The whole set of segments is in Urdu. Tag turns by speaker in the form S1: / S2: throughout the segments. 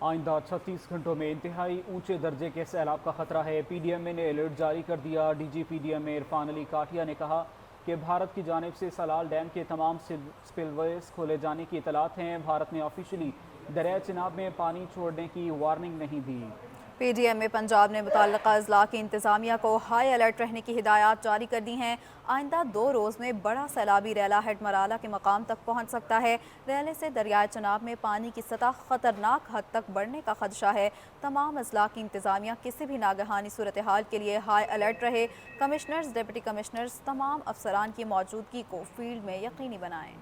S1: آئندہ 36 گھنٹوں میں انتہائی اونچے درجے کے سیلاب کا خطرہ ہے۔ پی ڈی ایم اے نے الرٹ جاری کر دیا۔ D G P D M A Irfan Ali Kathia نے کہا کہ بھارت کی جانب سے سلال ڈیم کے تمام سپل ویز کھولے جانے کی اطلاعات ہیں۔ بھارت نے آفیشلی دریائے چناب میں پانی چھوڑنے کی وارننگ نہیں دی۔
S2: پی ڈی ایم اے پنجاب نے متعلقہ اضلاع کی انتظامیہ کو ہائی الرٹ رہنے کی ہدایات جاری کر دی ہیں۔ آئندہ 2 روز میں بڑا سیلابی ریلا ہیڈ مرالہ کے مقام تک پہنچ سکتا ہے۔ ریلے سے دریائے چناب میں پانی کی سطح خطرناک حد تک بڑھنے کا خدشہ ہے۔ تمام اضلاع کی انتظامیہ کسی بھی ناگہانی صورتحال کے لیے ہائی الرٹ رہے۔ کمشنرز، ڈپٹی کمشنرز تمام افسران کی موجودگی کو فیلڈ میں یقینی بنائیں۔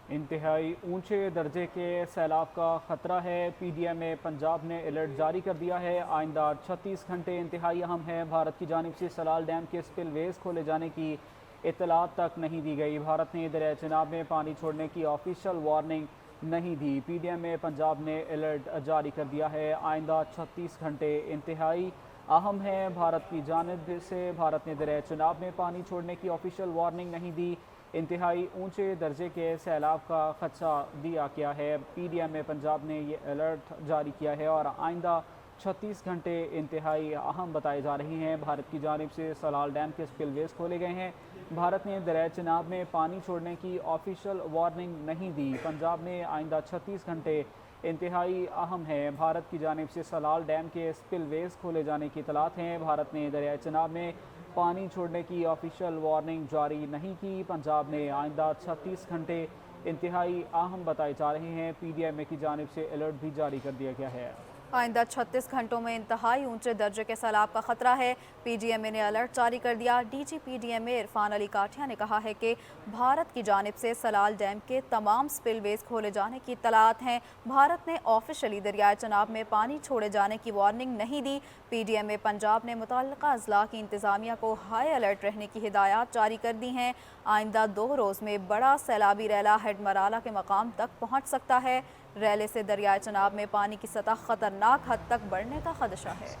S1: انتہائی اونچے درجے کے سیلاب کا خطرہ ہے۔ پی ڈی ایم اے پنجاب نے الرٹ جاری کر دیا ہے۔ آئندہ 36 گھنٹے انتہائی اہم ہیں۔ بھارت کی جانب سے سلال ڈیم کے سپل ویز کھولے جانے کی اطلاعات تک نہیں دی گئی۔ بھارت نے دریائے چناب میں پانی چھوڑنے کی آفیشل وارننگ نہیں دی۔ پی ڈی ایم اے پنجاب نے الرٹ جاری کر دیا ہے۔ آئندہ 36 گھنٹے انتہائی اہم ہیں۔ بھارت کی جانب سے بھارت نے دریائے چناب میں پانی چھوڑنے کی آفیشل وارننگ نہیں دی۔ انتہائی اونچے درجے کے سیلاب کا خدشہ دیا گیا ہے۔ پی ڈی ایم اے پنجاب نے یہ الرٹ جاری کیا ہے اور آئندہ 36 گھنٹے انتہائی اہم بتائے جا رہے ہیں۔ بھارت کی جانب سے سلال ڈیم کے سپل ویز کھولے گئے ہیں۔ بھارت نے دریائے چناب میں پانی چھوڑنے کی آفیشل وارننگ نہیں دی۔ پنجاب میں آئندہ 36 گھنٹے انتہائی اہم ہیں۔ بھارت کی جانب سے سلال ڈیم کے سپل ویز کھولے جانے کی اطلاعات ہیں۔ بھارت نے دریائے چناب میں پانی چھوڑنے کی آفیشل وارننگ جاری نہیں کی۔ پنجاب نے آئندہ 36 گھنٹے انتہائی اہم بتائے جا رہے ہیں۔ پی ڈی ایم اے کی جانب سے الرٹ بھی جاری کر دیا گیا ہے۔
S2: آئندہ 36 گھنٹوں میں انتہائی اونچے درجے کے سیلاب کا خطرہ ہے۔ پی ڈی ایم اے نے الرٹ جاری کر دیا۔ D G P D M A Irfan Ali Kathia نے کہا ہے کہ بھارت کی جانب سے سلال ڈیم کے تمام سپل ویز کھولے جانے کی اطلاعات ہیں۔ بھارت نے آفیشلی دریائے چناب میں پانی چھوڑے جانے کی وارننگ نہیں دی۔ پی ڈی ایم اے پنجاب نے متعلقہ اضلاع کی انتظامیہ کو ہائی الرٹ رہنے کی ہدایات جاری کر دی ہیں۔ آئندہ 2 روز میں بڑا سیلابی ریلا ہیڈ مرالہ کے مقام تک پہنچ سکتا ہے۔ ریلے سے دریائے چناب میں پانی کی سطح خطرناک حد تک بڑھنے کا خدشہ ہے۔